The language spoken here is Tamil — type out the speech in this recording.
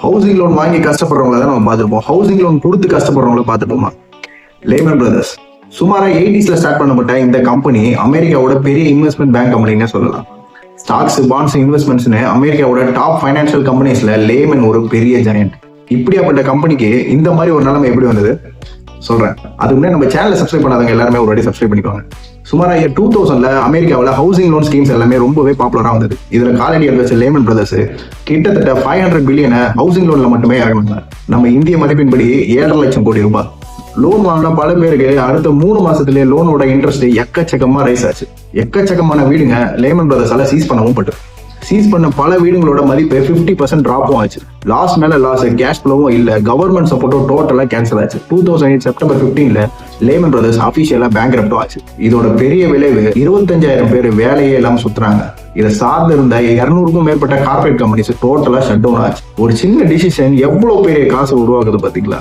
ஹவுசிங் லோன் வாங்கி கஷ்டப்படுறவங்கள தான் நம்ம பார்த்துருப்போம். ஹவுசிங் லோன் கொடுத்து கஷ்டப்படுறவங்கள பார்த்துருப்போமா? லேமன் பிரதர்ஸ் சுமாரா 80s ஸ்டார்ட் பண்ணப்பட்ட இந்த கம்பெனி அமெரிக்காவோட பெரிய இன்வெஸ்ட்மெண்ட் பேங்க் கம்பெனின்னு சொல்லலாம். ஸ்டாக்ஸ், பாண்ட்ஸ், இன்வெஸ்ட்மெண்ட்ஸ்னு அமெரிக்காவோட டாப் ஃபைனான்சியல் கம்பெனிஸ்ல லேமன் ஒரு பெரிய ஜெயண்ட். இப்படியாப்பட்ட கம்பெனிக்கு இந்த மாதிரி ஒரு நிலைமை எப்படி வந்தது சொல்றேன். அதுக்கு முன்னாடி நம்ம சேனலை சப்ஸ்கிரைப் பண்ணாதவங்க எல்லாருமே ஒரு வாட்டி சப்ஸ்கிரைப் பண்ணிக்கோங்க. சுமாரா 2000ல அமெரிக்காவில் ஹவுசிங் லோன் ஸ்கீம்ஸ் எல்லாமே ரொம்பவே பாப்புலரா வந்தது. இதுல காலடி வச்ச லேமன் பிரதர்ஸ் கிட்டத்தட்ட 500 பில்லியனை ஹவுசிங் லோன்ல மட்டுமே இறங்கினாங்க. நம்ம இந்திய மதிப்பின்படி 7.5 லட்சம் கோடி ரூபாய். லோன் வாங்கின பல பேருக்கு அடுத்த 3 மாசத்துலயே லோனோட இன்ட்ரெஸ்ட் எக்கச்சக்கமா ரைஸ் ஆச்சு. எக்கச்சக்கமான வீடுங்க லேமன் பிரதர்ஸால சீஸ் பண்ணவும் பட்டு. சீஸ் பண்ண பல வீடுகளோட மதிப்பு 50% டிராப்பும் ஆச்சு. லாஸ் மேல லாஸ், கேஷ் ஃப்ளோவும் இல்ல, கவர்மெண்ட் சப்போர்ட்டும் டோட்டலா கேன்சல் ஆச்சு. 2008 செப்டம்பர் 15ல லேமன் பிரதர்ஸ் அபிஷியலா பேங்க்ரப்டும் ஆச்சு. இதோட பெரிய விளைவு 25,000 பேர் வேலையே இல்லாம சுத்துறாங்க. இதை சார்ந்து இருந்த 200க்கும் மேற்பட்ட கார்பரேட் கம்பெனிஸ் டோட்டலா ஷட் டவுன் ஆச்சு. ஒரு சின்ன டிசிஷன் எவ்வளவு பெரிய காசு உருவாக்குது பாத்தீங்களா?